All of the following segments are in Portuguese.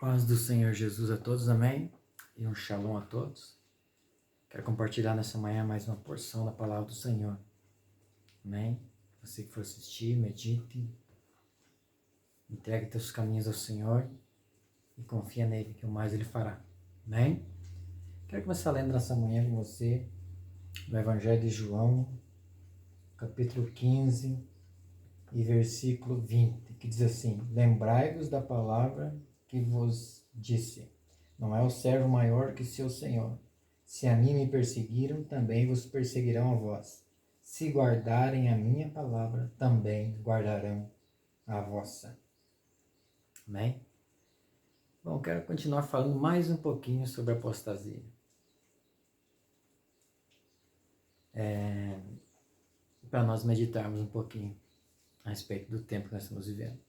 Paz do Senhor Jesus a todos, amém? E um shalom a todos. Quero compartilhar nessa manhã mais uma porção da palavra do Senhor, amém? Você que for assistir, medite, entregue teus caminhos ao Senhor e confia nele, que o mais ele fará, amém? Quero começar lendo nessa manhã com você o Evangelho de João, capítulo 15 e versículo 20, que diz assim: Lembrai-vos da palavra que vos disse, não é o servo maior que seu senhor. Se a mim me perseguiram, também vos perseguirão a vós. Se guardarem a minha palavra, também guardarão a vossa. Amém? Bom, quero continuar falando mais um pouquinho sobre apostasia. Para nós meditarmos um pouquinho a respeito do tempo que nós estamos vivendo.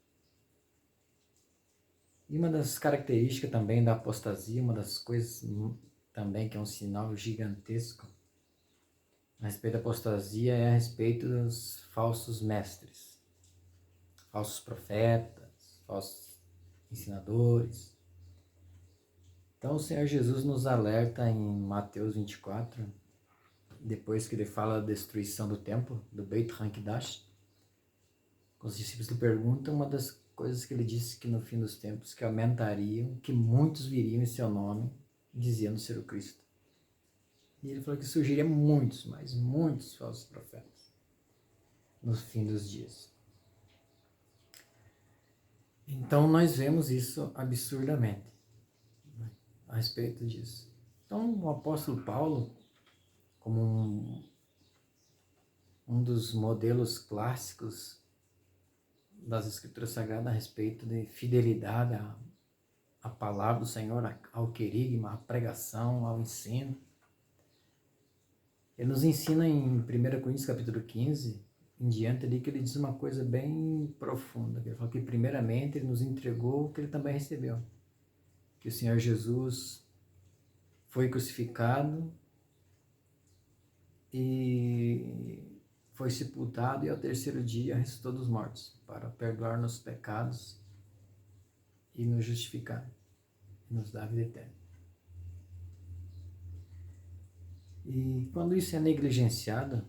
E uma das características também da apostasia, uma das coisas também que é um sinal gigantesco a respeito da apostasia é a respeito dos falsos mestres, falsos profetas, falsos ensinadores. Então o Senhor Jesus nos alerta em Mateus 24, depois que ele fala da destruição do templo, do Beit HaMikdash, os discípulos lhe perguntam, uma das coisas que ele disse que no fim dos tempos que aumentariam, que muitos viriam em seu nome, dizendo ser o Cristo. E ele falou que surgiria muitos, mas muitos falsos profetas no fim dos dias. Então nós vemos isso absurdamente, né, a respeito disso. Então o apóstolo Paulo, como um dos modelos clássicos das Escrituras Sagradas a respeito de fidelidade à palavra do Senhor, ao querigma, à pregação, ao ensino, ele nos ensina em 1 Coríntios capítulo 15, em diante ali, que ele diz uma coisa bem profunda. Ele fala que primeiramente ele nos entregou o que ele também recebeu. Que o Senhor Jesus foi crucificado e foi sepultado e ao terceiro dia ressuscitou dos mortos para perdoar nossos pecados e nos justificar e nos dar a vida eterna. E quando isso é negligenciado,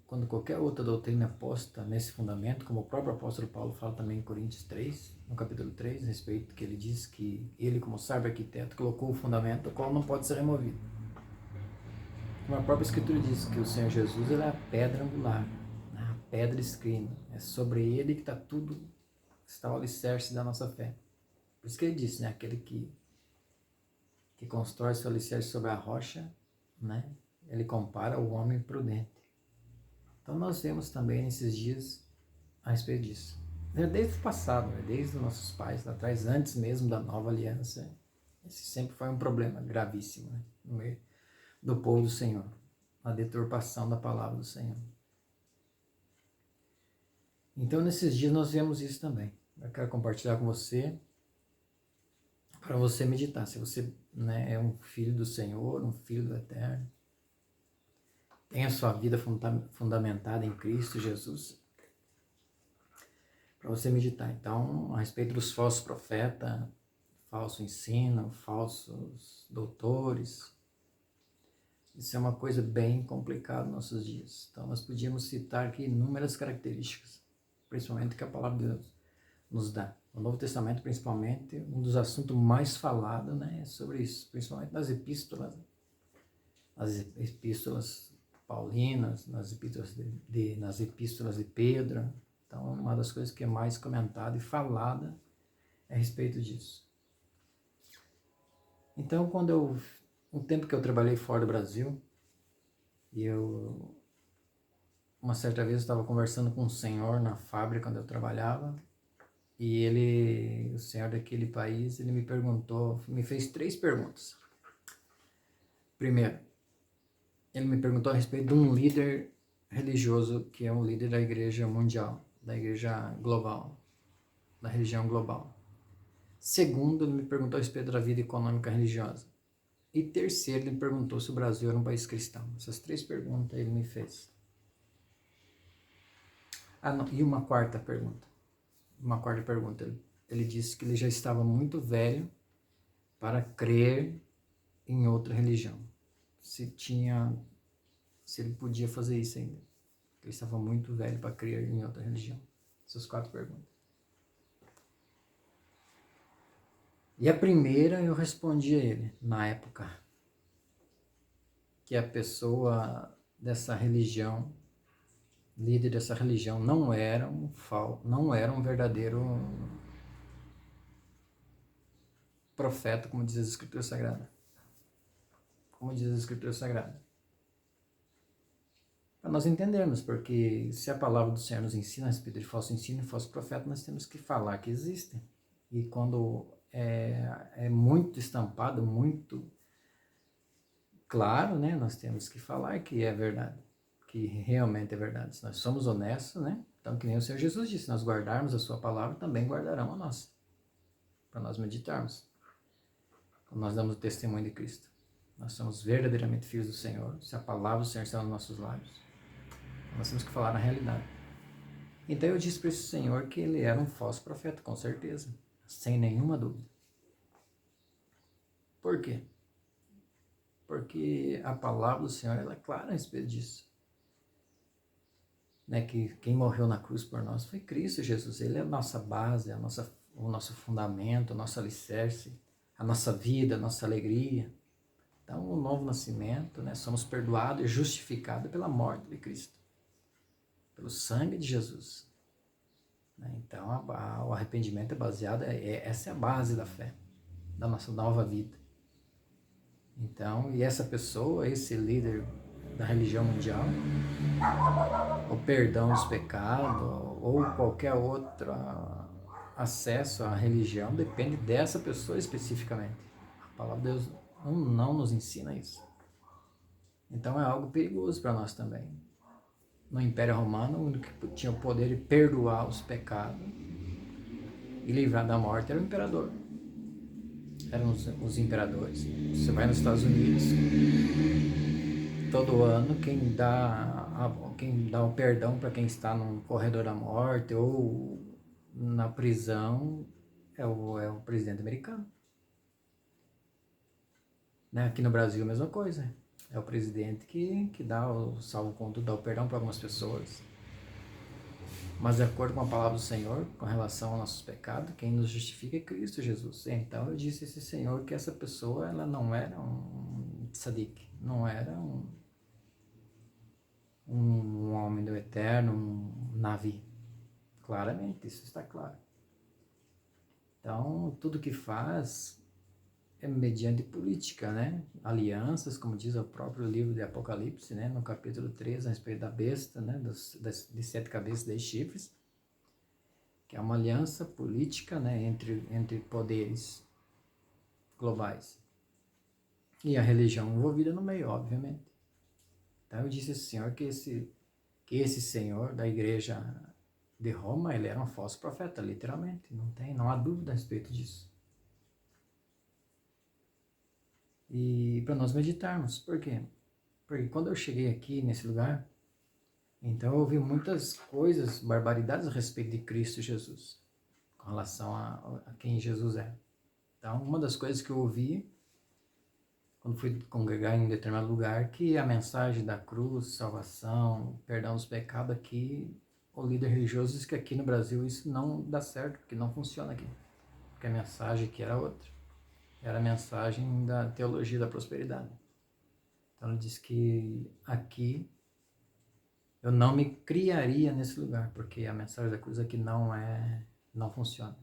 quando qualquer outra doutrina posta nesse fundamento, como o próprio apóstolo Paulo fala também em Coríntios 3, no capítulo 3, a respeito que ele diz que ele, como sábio arquiteto, colocou o fundamento, o qual não pode ser removido. Como a própria Escritura diz que o Senhor Jesus ele é a pedra angular, a pedra escrina, é sobre ele que está tudo, está o alicerce da nossa fé. Por isso que ele disse, né, aquele que constrói seu alicerce sobre a rocha, né, ele compara o homem prudente. Então nós vemos também nesses dias a respeito disso. Desde o passado, desde os nossos pais lá atrás, antes mesmo da nova aliança, esse sempre foi um problema gravíssimo, né, no meio do povo do Senhor, a deturpação da palavra do Senhor. Então nesses dias nós vemos isso também. Eu quero compartilhar com você, para você meditar, se você, né, é um filho do Senhor, um filho do Eterno, tem a sua vida fundamentada em Cristo Jesus, para você meditar. Então, a respeito dos falsos profetas, falso ensino, falsos doutores, isso é uma coisa bem complicada nos nossos dias. Então, nós podíamos citar aqui inúmeras características, principalmente que a palavra de Deus nos dá. No Novo Testamento, principalmente, um dos assuntos mais falados, né, é sobre isso, principalmente nas epístolas paulinas, nas epístolas de Pedro. Então, uma das coisas que é mais comentada e falada é a respeito disso. Então, um tempo que eu trabalhei fora do Brasil, e uma certa vez eu estava conversando com um senhor na fábrica onde eu trabalhava, e o senhor daquele país, ele me fez 3 perguntas. Primeiro, ele me perguntou a respeito de um líder religioso que é um líder da igreja mundial, da igreja global, da religião global. Segundo, ele me perguntou a respeito da vida econômica religiosa. E terceiro, ele me perguntou se o Brasil era um país cristão. Essas 3 perguntas ele me fez. E uma quarta pergunta. Ele disse que ele já estava muito velho para crer em outra religião. Se ele podia fazer isso ainda. Ele estava muito velho para crer em outra religião. Essas 4 perguntas. E a primeira eu respondi a ele, na época, que a pessoa dessa religião, líder dessa religião, não era um verdadeiro profeta, como diz a Escritura Sagrada. Como diz a Escritura Sagrada. Para nós entendermos, porque se a palavra do Senhor nos ensina a respeito de falso ensino e falso profeta, nós temos que falar que existem. E quando é muito estampado, muito claro, né? Nós temos que falar que é verdade, que realmente é verdade. Se nós somos honestos, né? Então, que nem o Senhor Jesus disse, se nós guardarmos a sua palavra, também guardarão a nossa, para nós meditarmos. Quando nós damos o testemunho de Cristo, nós somos verdadeiramente filhos do Senhor, se a palavra do Senhor está nos nossos lábios, nós temos que falar na realidade. Então eu disse para esse senhor que ele era um falso profeta, com certeza, sem nenhuma dúvida. Por quê? Porque a palavra do Senhor ela é clara a respeito disso. Né? Que quem morreu na cruz por nós foi Cristo Jesus. Ele é a nossa base, o nosso fundamento, o nosso alicerce, a nossa vida, a nossa alegria. Então, o novo nascimento, né? Somos perdoados e justificados pela morte de Cristo, pelo sangue de Jesus. Então, o arrependimento é baseado, essa é a base da fé, da nossa nova vida. Então, e essa pessoa, esse líder da religião mundial, o perdão dos pecados, ou qualquer outro acesso à religião, depende dessa pessoa especificamente. A palavra de Deus não nos ensina isso. Então, é algo perigoso para nós também. No Império Romano, o único que tinha o poder de perdoar os pecados e livrar da morte era o imperador. Eram os imperadores. Você vai nos Estados Unidos, todo ano quem dá o perdão para quem está no corredor da morte ou na prisão é o presidente americano. Né? Aqui no Brasil a mesma coisa. É o presidente que dá o salvo-conduto, dá o perdão para algumas pessoas. Mas de acordo com a palavra do Senhor, com relação aos nossos pecados, quem nos justifica é Cristo Jesus. Então eu disse a esse Senhor que essa pessoa ela não era um tzadik, não era um homem do eterno, um navi. Claramente, isso está claro. Então, tudo que faz é mediante política, né? Alianças, como diz o próprio livro de Apocalipse, né? No capítulo 3, a respeito da besta, né? De 7 cabeças e 10 chifres, que é uma aliança política, né? Entre poderes globais. E a religião envolvida no meio, obviamente. Então eu disse ao Senhor que esse Senhor da igreja de Roma, ele era um falso profeta, literalmente. Não há dúvida a respeito disso. E para nós meditarmos. Por quê? Porque quando eu cheguei aqui nesse lugar, então eu ouvi muitas coisas, barbaridades a respeito de Cristo Jesus, com relação a quem Jesus é. Então, uma das coisas que eu ouvi, quando fui congregar em um determinado lugar, que a mensagem da cruz, salvação, perdão dos pecados aqui, o líder religioso disse que aqui no Brasil isso não dá certo, porque não funciona aqui. Porque a mensagem aqui era outra. Era a mensagem da teologia da prosperidade. Então ele disse que aqui eu não me criaria nesse lugar, porque a mensagem da cruz aqui não funciona.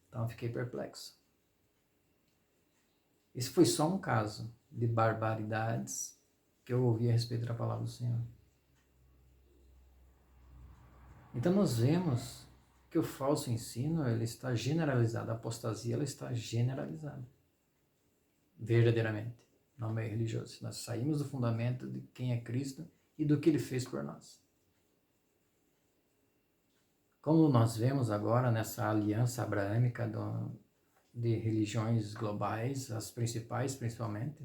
Então eu fiquei perplexo. Esse foi só um caso de barbaridades que eu ouvi a respeito da palavra do Senhor. Então nós vemos que o falso ensino ele está generalizado, a apostasia ela está generalizada. Verdadeiramente, no meio religioso. Nós saímos do fundamento de quem é Cristo e do que Ele fez por nós. Como nós vemos agora nessa aliança abraâmica de religiões globais, as principais principalmente,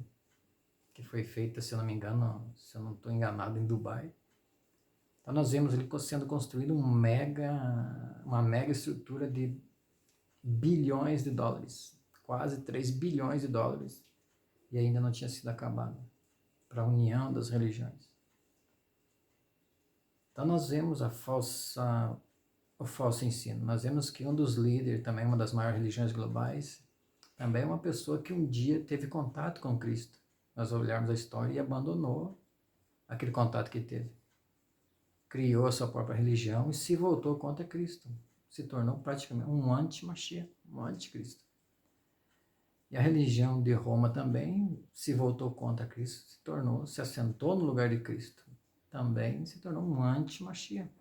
que foi feita, se eu não me engano, se eu não estou enganado, em Dubai. Então nós vemos ele sendo construído uma mega estrutura de bilhões de dólares, quase 3 bilhões de dólares, e ainda não tinha sido acabada, para a união das religiões. Então nós vemos o falso ensino. Nós vemos que um dos líderes, também uma das maiores religiões globais, também é uma pessoa que um dia teve contato com Cristo. Nós olharmos a história e abandonou aquele contato que teve. Criou a sua própria religião e se voltou contra Cristo. Se tornou praticamente um anti-Mashiach, um anticristo. E a religião de Roma também se voltou contra Cristo, se assentou no lugar de Cristo. Também se tornou um anti-Mashiach.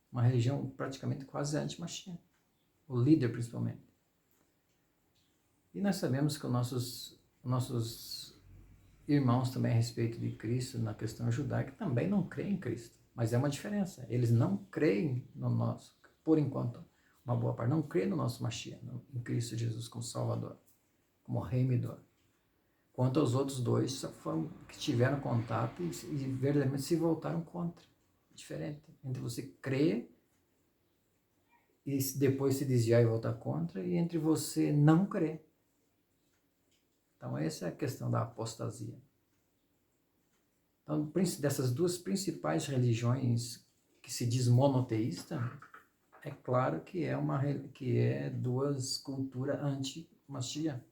Uma religião praticamente quase anti-Mashiach. O líder, principalmente. E nós sabemos que os nossos irmãos também a respeito de Cristo, na questão judaica, também não creem em Cristo. Mas é uma diferença. Eles não creem no nosso, por enquanto, uma boa parte, não creem no nosso Mashiach, em Cristo Jesus como Salvador, como Remidor. Quanto aos outros dois, só foram que tiveram contato e verdadeiramente se voltaram contra. Diferente. Entre você crer e depois se desviar e voltar contra, e entre você não crer. Então essa é a questão da apostasia. Então, dessas duas principais religiões que se diz monoteísta, é claro que é duas culturas anti-Mashiach.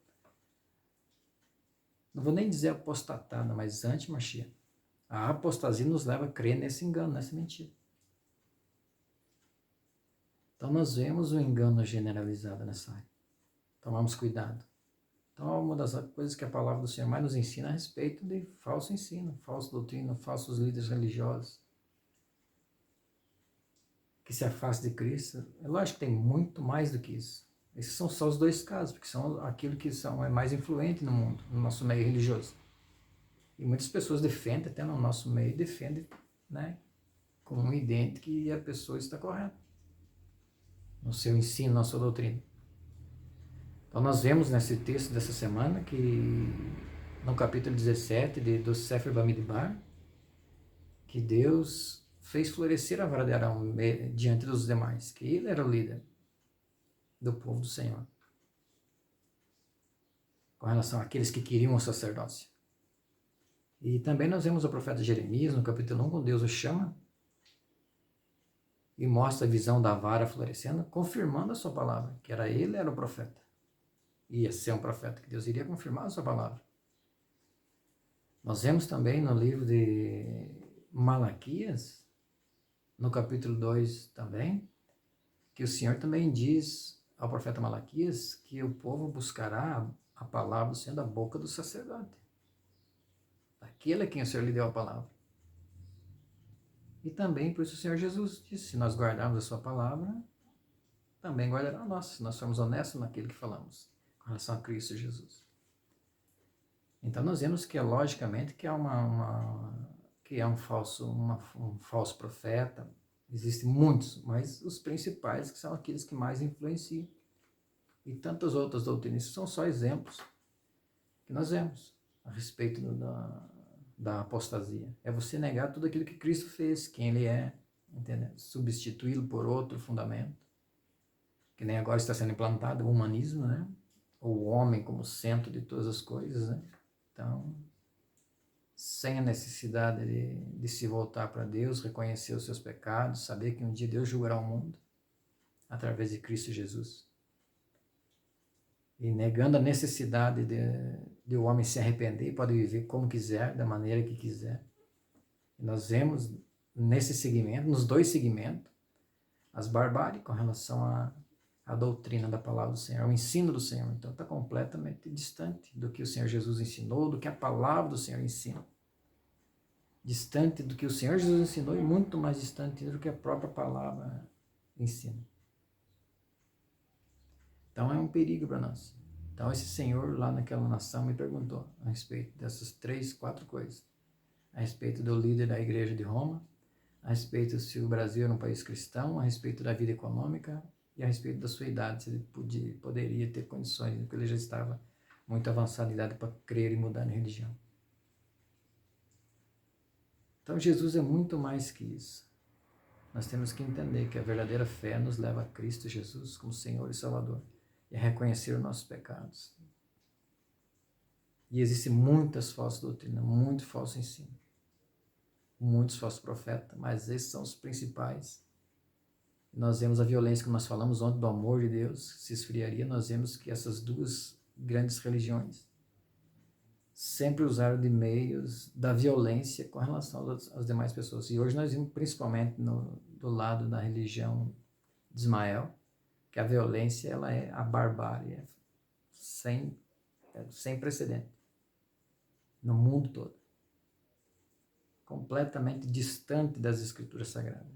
Não vou nem dizer apostatada, mas anti-Mashiach. A apostasia nos leva a crer nesse engano, nessa mentira. Então nós vemos o engano generalizado nessa área. Tomamos cuidado. Então é uma das coisas que a palavra do Senhor mais nos ensina a respeito de falso ensino, falsa doutrina, falsos líderes religiosos que se afastam de Cristo. É lógico que tem muito mais do que isso. Esses são só os dois casos, porque são aquilo que é mais influente no mundo, no nosso meio religioso. E muitas pessoas defendem, até no nosso meio, defendem, né, como evidente que a pessoa está correta no seu ensino, na sua doutrina. Então nós vemos nesse texto dessa semana que no capítulo 17 do Sefer Bamidbar, que Deus fez florescer a vara de Arão diante dos demais, que ele era o líder do povo do Senhor, com relação àqueles que queriam o sacerdócio. E também nós vemos o profeta Jeremias, no capítulo 1, quando Deus o chama e mostra a visão da vara florescendo, confirmando a sua palavra, que ele era o profeta. Ia ser um profeta, que Deus iria confirmar a sua palavra. Nós vemos também no livro de Malaquias, no capítulo 2 também, que o Senhor também diz ao profeta Malaquias que o povo buscará a palavra sendo a boca do sacerdote. Aquele a quem o Senhor lhe deu a palavra. E também, por isso o Senhor Jesus disse, se nós guardarmos a sua palavra, também guardará a nossa, se nós formos honestos naquilo que falamos, com relação a Cristo Jesus. Então nós vemos que, logicamente, que é um falso profeta. Existem muitos, mas os principais que são aqueles que mais influenciam. E tantas outras doutrinas, são só exemplos que nós vemos a respeito da apostasia. É você negar tudo aquilo que Cristo fez, quem Ele é, entendeu? Substituí-lo por outro fundamento, que nem agora está sendo implantado o humanismo, né? O homem como centro de todas as coisas, né? Então, sem a necessidade de se voltar para Deus, reconhecer os seus pecados, saber que um dia Deus julgará o mundo através de Cristo Jesus. E negando a necessidade de o homem se arrepender, pode viver como quiser, da maneira que quiser. E nós vemos nesse segmento, nos dois segmentos, as barbáries com relação à doutrina da palavra do Senhor, o ensino do Senhor. Então está completamente distante do que o Senhor Jesus ensinou, do que a palavra do Senhor ensina. Distante do que o Senhor Jesus ensinou e muito mais distante do que a própria palavra ensina. Então é um perigo para nós. Então esse senhor lá naquela nação me perguntou a respeito dessas 3, 4 coisas. A respeito do líder da igreja de Roma, a respeito se o Brasil era um país cristão, a respeito da vida econômica e a respeito da sua idade, se ele poderia ter condições, porque ele já estava muito avançado em idade para crer e mudar de religião. Então Jesus é muito mais que isso. Nós temos que entender que a verdadeira fé nos leva a Cristo Jesus como Senhor e Salvador. e a reconhecer os nossos pecados. E existem muitas falsas doutrinas, muito falso ensino, muitos falsos profetas, mas esses são os principais. Nós vemos a violência que nós falamos ontem do amor de Deus se esfriaria. Nós vemos que essas duas grandes religiões sempre usaram de meios da violência com relação às demais pessoas. E hoje nós vimos principalmente do lado da religião de Ismael, que a violência ela é a barbárie, sem precedente no mundo todo, completamente distante das escrituras sagradas,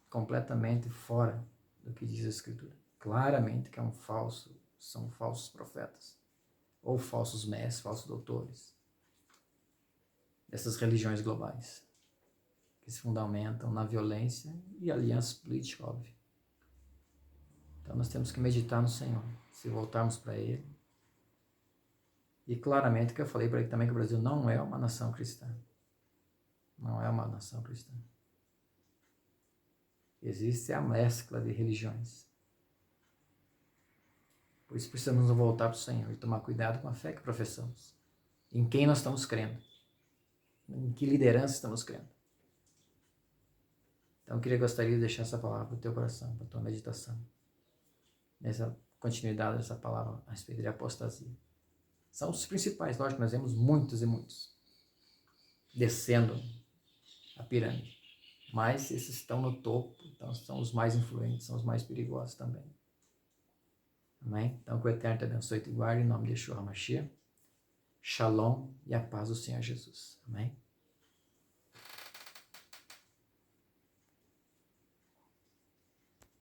completamente fora do que diz a escritura. Claramente que são falsos profetas, ou falsos mestres, falsos doutores, dessas religiões globais, que se fundamentam na violência e alianças políticas, óbvio. Então nós temos que meditar no Senhor, se voltarmos para Ele. E claramente que eu falei para ele também que o Brasil não é uma nação cristã. Não é uma nação cristã. Existe a mescla de religiões. Por isso precisamos voltar para o Senhor e tomar cuidado com a fé que professamos. Em quem nós estamos crendo. Em que liderança estamos crendo. Então eu gostaria de deixar essa palavra para o teu coração, para a tua meditação. Nessa continuidade dessa palavra a respeito de apostasia. São os principais, lógico, nós vemos muitos e muitos descendo a pirâmide. Mas esses estão no topo, então são os mais influentes, são os mais perigosos também. Amém? Então que o Eterno te abençoe e te guarde, em nome de Yeshua HaMashiach. Shalom e a paz do Senhor Jesus. Amém?